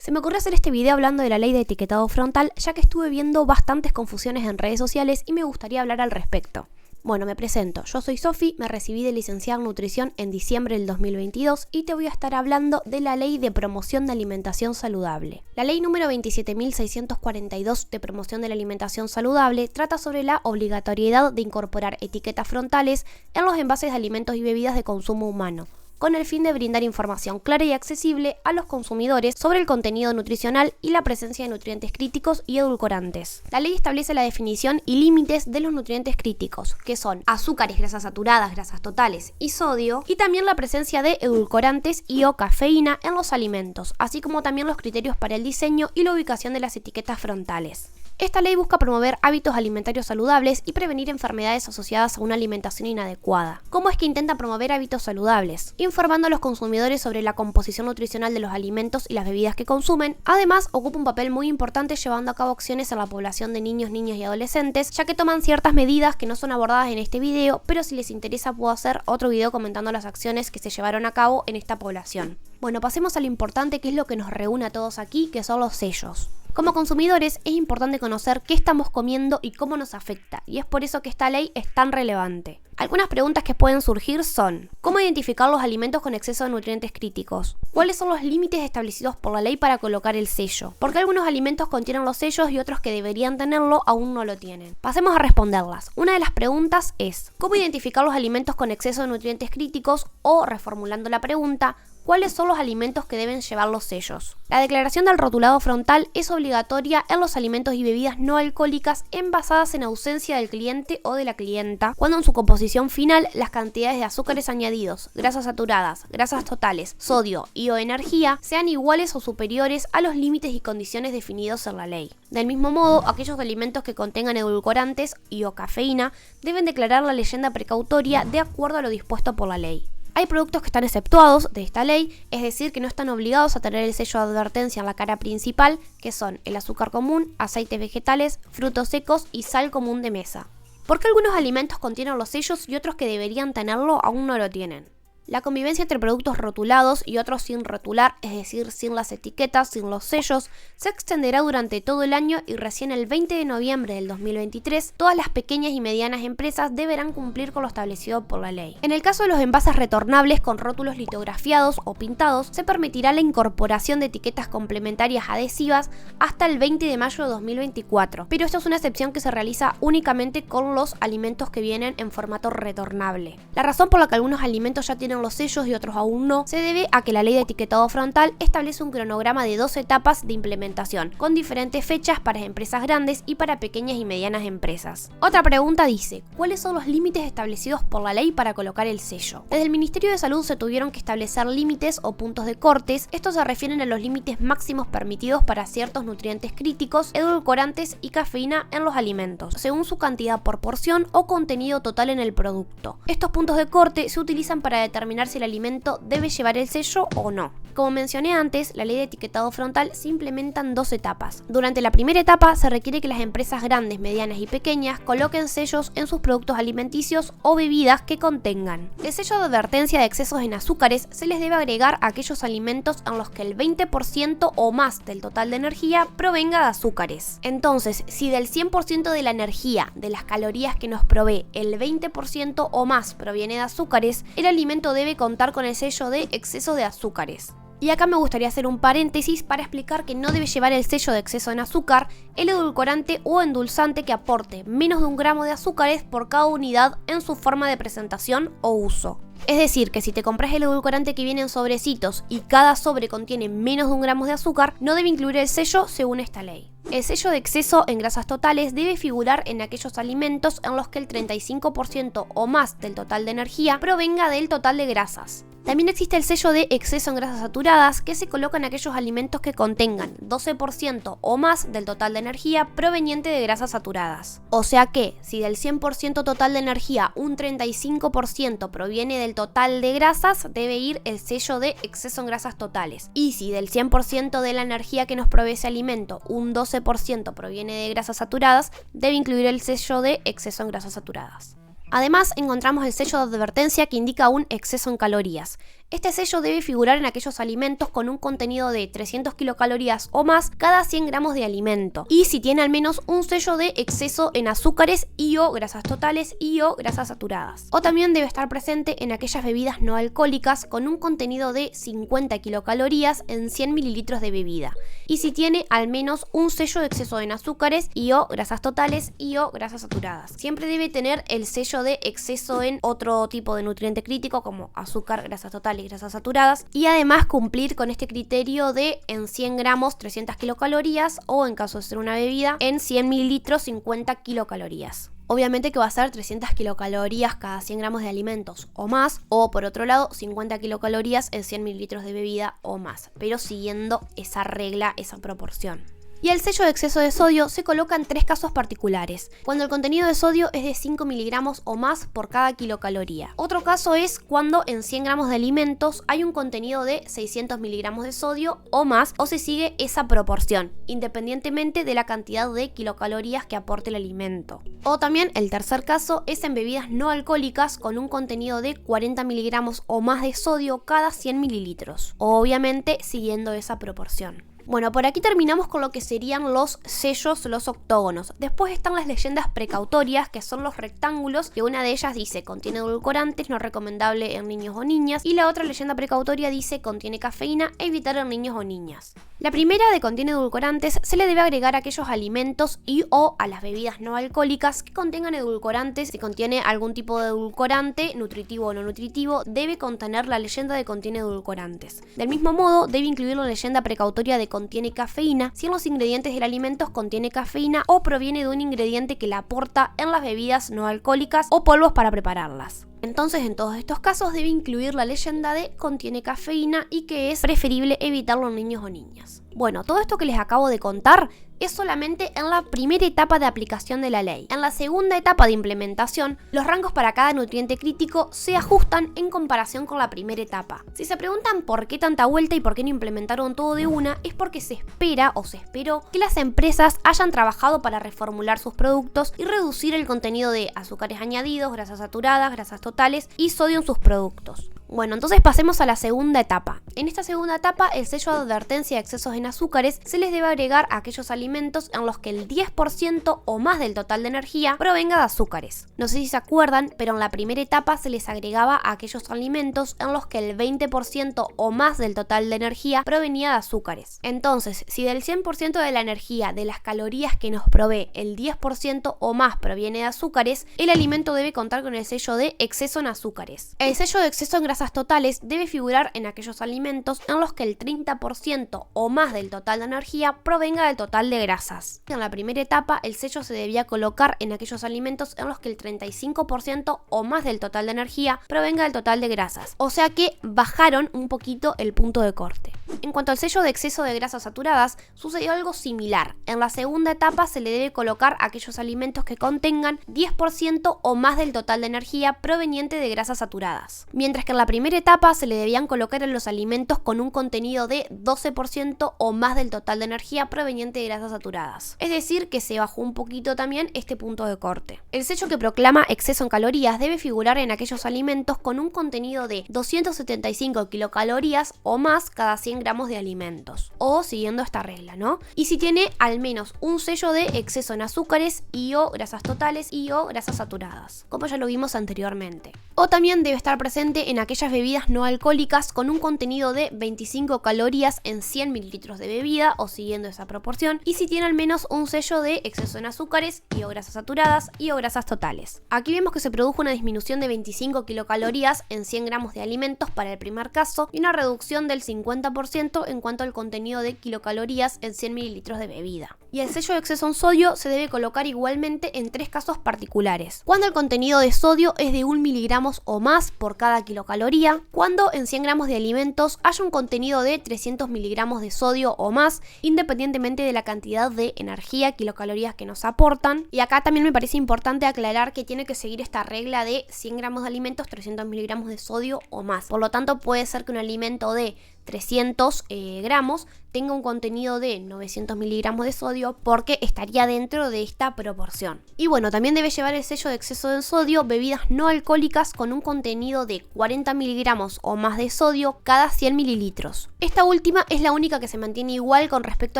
Se me ocurrió hacer este video hablando de la ley de etiquetado frontal, ya que estuve viendo bastantes confusiones en redes sociales y me gustaría hablar al respecto. Bueno, me presento, yo soy Sofi, me recibí de licenciada en nutrición en diciembre del 2022 y te voy a estar hablando de la ley de promoción de alimentación saludable. La ley número 27.642 de promoción de la alimentación saludable trata sobre la obligatoriedad de incorporar etiquetas frontales en los envases de alimentos y bebidas de consumo humano, con el fin de brindar información clara y accesible a los consumidores sobre el contenido nutricional y la presencia de nutrientes críticos y edulcorantes. La ley establece la definición y límites de los nutrientes críticos, que son azúcares, grasas saturadas, grasas totales y sodio, y también la presencia de edulcorantes y o cafeína en los alimentos, así como también los criterios para el diseño y la ubicación de las etiquetas frontales. Esta ley busca promover hábitos alimentarios saludables y prevenir enfermedades asociadas a una alimentación inadecuada. ¿Cómo es que intenta promover hábitos saludables? Informando a los consumidores sobre la composición nutricional de los alimentos y las bebidas que consumen. Además, ocupa un papel muy importante llevando a cabo acciones en la población de niños, niñas y adolescentes, ya que toman ciertas medidas que no son abordadas en este video, pero si les interesa puedo hacer otro video comentando las acciones que se llevaron a cabo en esta población. Bueno, pasemos a lo importante, que es lo que nos reúne a todos aquí, que son los sellos. Como consumidores es importante conocer qué estamos comiendo y cómo nos afecta, y es por eso que esta ley es tan relevante. Algunas preguntas que pueden surgir son: ¿cómo identificar los alimentos con exceso de nutrientes críticos? ¿Cuáles son los límites establecidos por la ley para colocar el sello? ¿Por qué algunos alimentos contienen los sellos y otros que deberían tenerlo aún no lo tienen? Pasemos a responderlas. Una de las preguntas es: ¿cómo identificar los alimentos con exceso de nutrientes críticos? O, reformulando la pregunta, ¿cuáles son los alimentos que deben llevar los sellos? La declaración del rotulado frontal es obligatoria en los alimentos y bebidas no alcohólicas envasadas en ausencia del cliente o de la clienta, cuando en su composición final las cantidades de azúcares añadidos, grasas saturadas, grasas totales, sodio y o energía sean iguales o superiores a los límites y condiciones definidos en la ley. Del mismo modo, aquellos alimentos que contengan edulcorantes y o cafeína deben declarar la leyenda precautoria de acuerdo a lo dispuesto por la ley. Hay productos que están exceptuados de esta ley, es decir, que no están obligados a tener el sello de advertencia en la cara principal, que son el azúcar común, aceites vegetales, frutos secos y sal común de mesa. ¿Por qué algunos alimentos contienen los sellos y otros que deberían tenerlo aún no lo tienen? La convivencia entre productos rotulados y otros sin rotular, es decir, sin las etiquetas, sin los sellos, se extenderá durante todo el año y recién el 20 de noviembre del 2023 todas las pequeñas y medianas empresas deberán cumplir con lo establecido por la ley. En el caso de los envases retornables con rótulos litografiados o pintados, se permitirá la incorporación de etiquetas complementarias adhesivas hasta el 20 de mayo de 2024, pero esto es una excepción que se realiza únicamente con los alimentos que vienen en formato retornable. La razón por la que algunos alimentos ya tienen los sellos y otros aún no, se debe a que la ley de etiquetado frontal establece un cronograma de 12 etapas de implementación, con diferentes fechas para empresas grandes y para pequeñas y medianas empresas. Otra pregunta dice: ¿cuáles son los límites establecidos por la ley para colocar el sello? Desde el Ministerio de Salud se tuvieron que establecer límites o puntos de cortes. Estos se refieren a los límites máximos permitidos para ciertos nutrientes críticos, edulcorantes y cafeína en los alimentos, según su cantidad por porción o contenido total en el producto. Estos puntos de corte se utilizan para determinar si el alimento debe llevar el sello o no. Como mencioné antes, la ley de etiquetado frontal se implementa en 2 etapas. Durante la primera etapa se requiere que las empresas grandes, medianas y pequeñas coloquen sellos en sus productos alimenticios o bebidas que contengan. El sello de advertencia de excesos en azúcares se les debe agregar a aquellos alimentos en los que el 20% o más del total de energía provenga de azúcares. Entonces, si del 100% de la energía, de las calorías que nos provee, el 20% o más proviene de azúcares, el alimento debe contar con el sello de exceso de azúcares. Y acá me gustaría hacer un paréntesis para explicar que no debe llevar el sello de exceso en azúcar el edulcorante o endulzante que aporte menos de 1 gramo de azúcares por cada unidad en su forma de presentación o uso. Es decir, que si te compras el edulcorante que viene en sobrecitos y cada sobre contiene menos de 1 gramo de azúcar, no debe incluir el sello según esta ley. El sello de exceso en grasas totales debe figurar en aquellos alimentos en los que el 35% o más del total de energía provenga del total de grasas. También existe el sello de exceso en grasas saturadas, que se coloca en aquellos alimentos que contengan 12% o más del total de energía proveniente de grasas saturadas. O sea que, si del 100% total de energía un 35% proviene del total de grasas, debe ir el sello de exceso en grasas totales. Y si del 100% de la energía que nos provee ese alimento un 12% proviene de grasas saturadas, debe incluir el sello de exceso en grasas saturadas. Además, encontramos el sello de advertencia que indica un exceso en calorías. Este sello debe figurar en aquellos alimentos con un contenido de 300 kilocalorías o más cada 100 gramos de alimento, y si tiene al menos un sello de exceso en azúcares y/o grasas totales y/o grasas saturadas. O también debe estar presente en aquellas bebidas no alcohólicas con un contenido de 50 kilocalorías en 100 mililitros de bebida, y si tiene al menos un sello de exceso en azúcares y/o grasas totales y/o grasas saturadas. Siempre debe tener el sello de exceso en otro tipo de nutriente crítico como azúcar, grasas totales y grasas saturadas, y además cumplir con este criterio de en 100 gramos 300 kilocalorías o en caso de ser una bebida en 100 mililitros 50 kilocalorías. Obviamente que va a ser 300 kilocalorías cada 100 gramos de alimentos o más, o por otro lado 50 kilocalorías en 100 mililitros de bebida o más, pero siguiendo esa regla, esa proporción. Y el sello de exceso de sodio se coloca en 3 casos particulares: cuando el contenido de sodio es de 5 miligramos o más por cada kilocaloría. Otro caso es cuando en 100 gramos de alimentos hay un contenido de 600 miligramos de sodio o más, o se sigue esa proporción, independientemente de la cantidad de kilocalorías que aporte el alimento. O también el tercer caso es en bebidas no alcohólicas con un contenido de 40 miligramos o más de sodio cada 100 mililitros, obviamente siguiendo esa proporción. Bueno, por aquí terminamos con lo que serían los sellos, los octógonos. Después están las leyendas precautorias, que son los rectángulos, que una de ellas dice contiene edulcorantes, no recomendable en niños o niñas, y la otra leyenda precautoria dice contiene cafeína, evitar en niños o niñas. La primera, de contiene edulcorantes, se le debe agregar a aquellos alimentos y o a las bebidas no alcohólicas que contengan edulcorantes. Si contiene algún tipo de edulcorante, nutritivo o no nutritivo, debe contener la leyenda de contiene edulcorantes. Del mismo modo, debe incluir la leyenda precautoria de contiene cafeína si en los ingredientes del alimento contiene cafeína o proviene de un ingrediente que la aporta en las bebidas no alcohólicas o polvos para prepararlas. Entonces, en todos estos casos debe incluir la leyenda de contiene cafeína y que es preferible evitarlo en niños o niñas. Bueno, todo esto que les acabo de contar es solamente en la primera etapa de aplicación de la ley. En la segunda etapa de implementación, los rangos para cada nutriente crítico se ajustan en comparación con la primera etapa. Si se preguntan por qué tanta vuelta y por qué no implementaron todo de una, es porque se espera o se esperó que las empresas hayan trabajado para reformular sus productos y reducir el contenido de azúcares añadidos, grasas saturadas, grasas totales y sodio en sus productos. Bueno, entonces pasemos a la segunda etapa. En esta segunda etapa, el sello de advertencia de excesos en azúcares se les debe agregar a aquellos alimentos en los que el 10% o más del total de energía provenga de azúcares. No sé si se acuerdan, pero en la primera etapa se les agregaba a aquellos alimentos en los que el 20% o más del total de energía provenía de azúcares. Entonces, si del 100% de la energía, de las calorías que nos provee, el 10% o más proviene de azúcares, el alimento debe contar con el sello de exceso en azúcares. El sello de exceso en grasas totales debe figurar en aquellos alimentos en los que el 30% o más del total de energía provenga del total de grasas. En la primera etapa, el sello se debía colocar en aquellos alimentos en los que el 35% o más del total de energía provenga del total de grasas, o sea que bajaron un poquito el punto de corte. En cuanto al sello de exceso de grasas saturadas, sucedió algo similar. En la segunda etapa se le debe colocar a aquellos alimentos que contengan 10% o más del total de energía proveniente de grasas saturadas, mientras que en la primera etapa se le debían colocar en los alimentos con un contenido de 12% o más del total de energía proveniente de grasas saturadas. Es decir, que se bajó un poquito también este punto de corte. El sello que proclama exceso en calorías debe figurar en aquellos alimentos con un contenido de 275 kilocalorías o más cada 100 gramos de alimentos, o siguiendo esta regla, ¿no? Y si tiene al menos un sello de exceso en azúcares y o grasas totales y o grasas saturadas, como ya lo vimos anteriormente. O también debe estar presente en aquellas bebidas no alcohólicas con un contenido de 25 calorías en 100 mililitros de bebida, o siguiendo esa proporción, y si tiene al menos un sello de exceso en azúcares y o grasas saturadas y o grasas totales. Aquí vemos que se produjo una disminución de 25 kilocalorías en 100 gramos de alimentos para el primer caso y una reducción del 50% en cuanto al contenido de kilocalorías en 100 mililitros de bebida. Y el sello de exceso en sodio se debe colocar igualmente en 3 casos particulares: cuando el contenido de sodio es de 1 miligramos o más por cada kilocaloría, cuando en 100 gramos de alimentos haya un contenido de 300 miligramos de sodio o más, independientemente de la cantidad de energía, kilocalorías que nos aportan. Y acá también me parece importante aclarar que tiene que seguir esta regla de 100 gramos de alimentos, 300 miligramos de sodio o más. Por lo tanto, puede ser que un alimento de 300 gramos tenga un contenido de 900 miligramos de sodio, porque estaría dentro de esta proporción. Y bueno, también debe llevar el sello de exceso de sodio bebidas no alcohólicas con un contenido de 40 miligramos o más de sodio cada 100 mililitros. Esta última es la única que se mantiene igual con respecto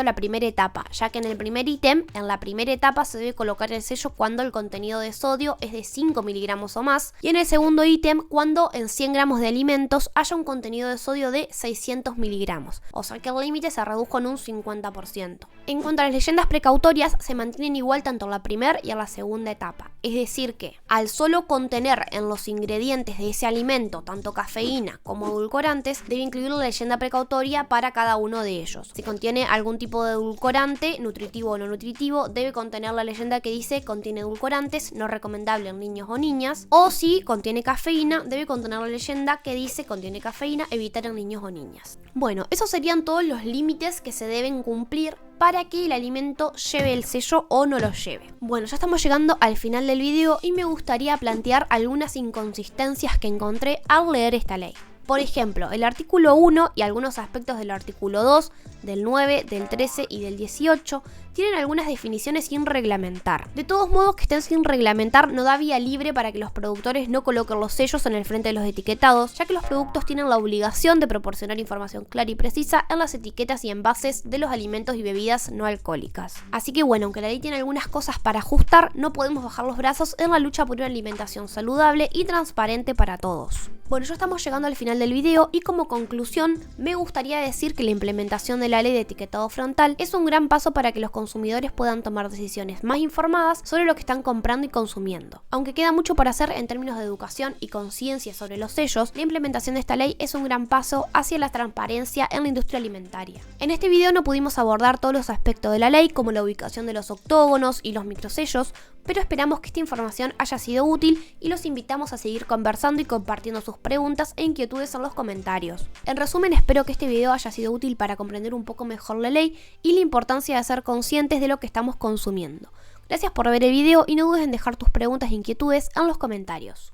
a la primera etapa, ya que en el primer ítem, en la primera etapa se debe colocar el sello cuando el contenido de sodio es de 5 miligramos o más, y en el segundo ítem cuando en 100 gramos de alimentos haya un contenido de sodio de 600 miligramos, o sea que el límite se redujo en un 50%. En cuanto a las leyendas precautorias, se mantienen igual tanto en la primera y en la segunda etapa, es decir que al solo contener en los ingredientes de ese alimento tanto cafeína como edulcorantes, debe incluir la leyenda precautoria para cada uno de ellos. Si contiene algún tipo de edulcorante, nutritivo o no nutritivo, debe contener la leyenda que dice contiene edulcorantes, no recomendable en niños o niñas, o si contiene cafeína, debe contener la leyenda que dice contiene cafeína, evitar en niños o niñas. Bueno, esos serían todos los límites que se deben cumplir para que el alimento lleve el sello o no lo lleve. Bueno, ya estamos llegando al final del video y me gustaría plantear algunas inconsistencias que encontré al leer esta ley. Por ejemplo, el artículo 1 y algunos aspectos del artículo 2, del 9, del 13 y del 18 tienen algunas definiciones sin reglamentar. De todos modos, que estén sin reglamentar no da vía libre para que los productores no coloquen los sellos en el frente de los etiquetados, ya que los productos tienen la obligación de proporcionar información clara y precisa en las etiquetas y envases de los alimentos y bebidas no alcohólicas. Así que bueno, aunque la ley tiene algunas cosas para ajustar, no podemos bajar los brazos en la lucha por una alimentación saludable y transparente para todos. Bueno, ya estamos llegando al final del video y como conclusión me gustaría decir que la implementación de la ley de etiquetado frontal es un gran paso para que los consumidores puedan tomar decisiones más informadas sobre lo que están comprando y consumiendo. Aunque queda mucho por hacer en términos de educación y conciencia sobre los sellos, la implementación de esta ley es un gran paso hacia la transparencia en la industria alimentaria. En este video no pudimos abordar todos los aspectos de la ley, como la ubicación de los octógonos y los microsellos, pero esperamos que esta información haya sido útil y los invitamos a seguir conversando y compartiendo sus preguntas e inquietudes en los comentarios. En resumen, espero que este video haya sido útil para comprender un poco mejor la ley y la importancia de ser conscientes de lo que estamos consumiendo. Gracias por ver el video y no dudes en dejar tus preguntas e inquietudes en los comentarios.